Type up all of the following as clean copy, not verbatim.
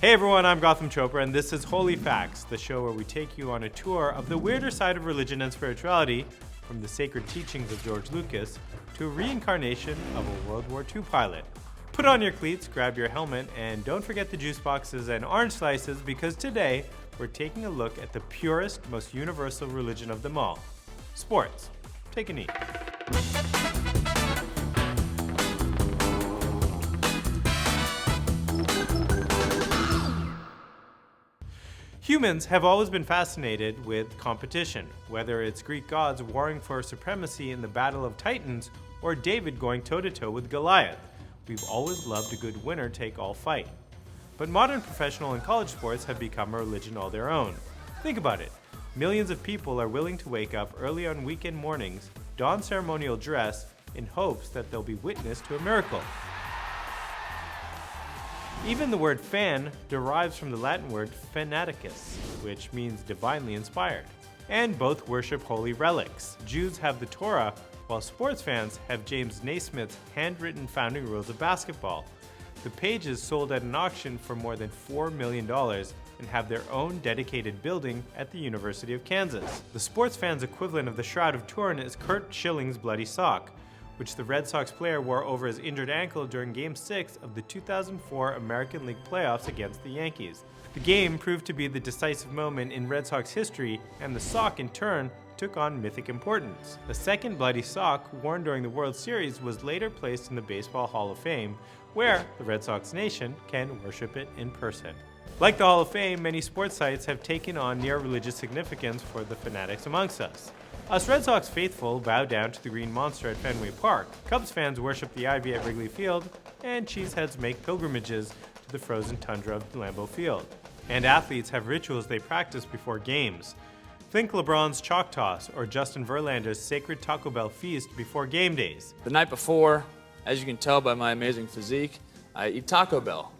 Hey everyone, I'm Gotham Chopra, and this is Holy Facts, the show where we take you on a tour of the weirder side of religion and spirituality, from the sacred teachings of George Lucas to a reincarnation of a World War II pilot. Put on your cleats, grab your helmet, and don't forget the juice boxes and orange slices, because today we're taking a look at the purest, most universal religion of them all, sports. Take a knee. Humans have always been fascinated with competition, whether it's Greek gods warring for supremacy in the Battle of Titans or David going toe-to-toe with Goliath. We've always loved a good winner-take-all fight. But modern professional and college sports have become a religion all their own. Think about it. Millions of people are willing to wake up early on weekend mornings, don ceremonial dress, in hopes that they'll be witness to a miracle. Even the word fan derives from the Latin word fanaticus, which means divinely inspired. And both worship holy relics. Jews have the Torah, while sports fans have James Naismith's handwritten founding rules of basketball. The pages sold at an auction for more than $4 million and have their own dedicated building at the University of Kansas. The sports fans' equivalent of the Shroud of Turin is Curt Schilling's bloody sock, which the Red Sox player wore over his injured ankle during Game 6 of the 2004 American League playoffs against the Yankees. The game proved to be the decisive moment in Red Sox history, and the sock, in turn, took on mythic importance. The second bloody sock, worn during the World Series, was later placed in the Baseball Hall of Fame, where the Red Sox Nation can worship it in person. Like the Hall of Fame, many sports sites have taken on near-religious significance for the fanatics amongst us. Us Red Sox faithful bow down to the green monster at Fenway Park, Cubs fans worship the Ivy at Wrigley Field, and cheeseheads make pilgrimages to the frozen tundra of Lambeau Field. And athletes have rituals they practice before games. Think LeBron's chalk toss or Justin Verlander's sacred Taco Bell feast before game days. The night before, as you can tell by my amazing physique, I eat Taco Bell.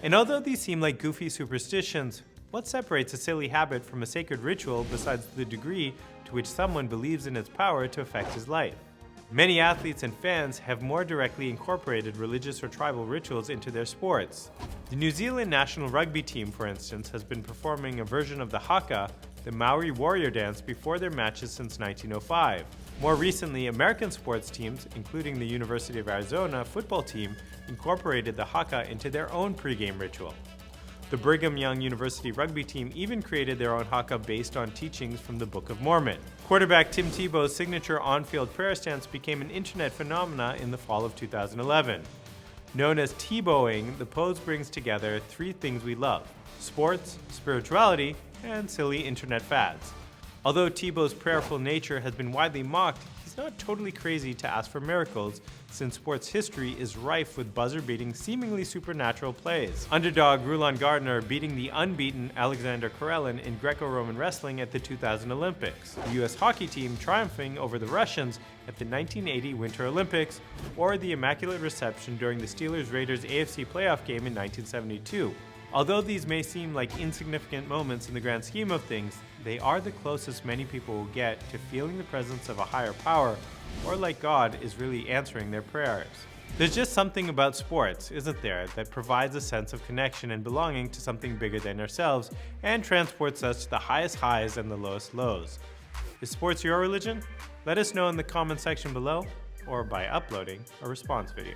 And although these seem like goofy superstitions, what separates a silly habit from a sacred ritual besides the degree to which someone believes in its power to affect his life? Many athletes and fans have more directly incorporated religious or tribal rituals into their sports. The New Zealand national rugby team, for instance, has been performing a version of the haka, the Maori warrior dance, before their matches since 1905. More recently, American sports teams, including the University of Arizona football team, incorporated the haka into their own pregame ritual. The Brigham Young University rugby team even created their own haka based on teachings from the Book of Mormon. Quarterback Tim Tebow's signature on-field prayer stance became an internet phenomena in the fall of 2011. Known as Tebowing, the pose brings together three things we love: sports, spirituality, and silly internet fads. Although Tebow's prayerful nature has been widely mocked, he's not totally crazy to ask for miracles, since sports history is rife with buzzer-beating, seemingly supernatural plays. Underdog Rulon Gardner beating the unbeaten Alexander Karelin in Greco-Roman wrestling at the 2000 Olympics. The U.S. hockey team triumphing over the Russians at the 1980 Winter Olympics, or the Immaculate Reception during the Steelers-Raiders AFC playoff game in 1972. Although these may seem like insignificant moments in the grand scheme of things, they are the closest many people will get to feeling the presence of a higher power, or like God is really answering their prayers. There's just something about sports, isn't there, that provides a sense of connection and belonging to something bigger than ourselves and transports us to the highest highs and the lowest lows. Is sports your religion? Let us know in the comment section below or by uploading a response video.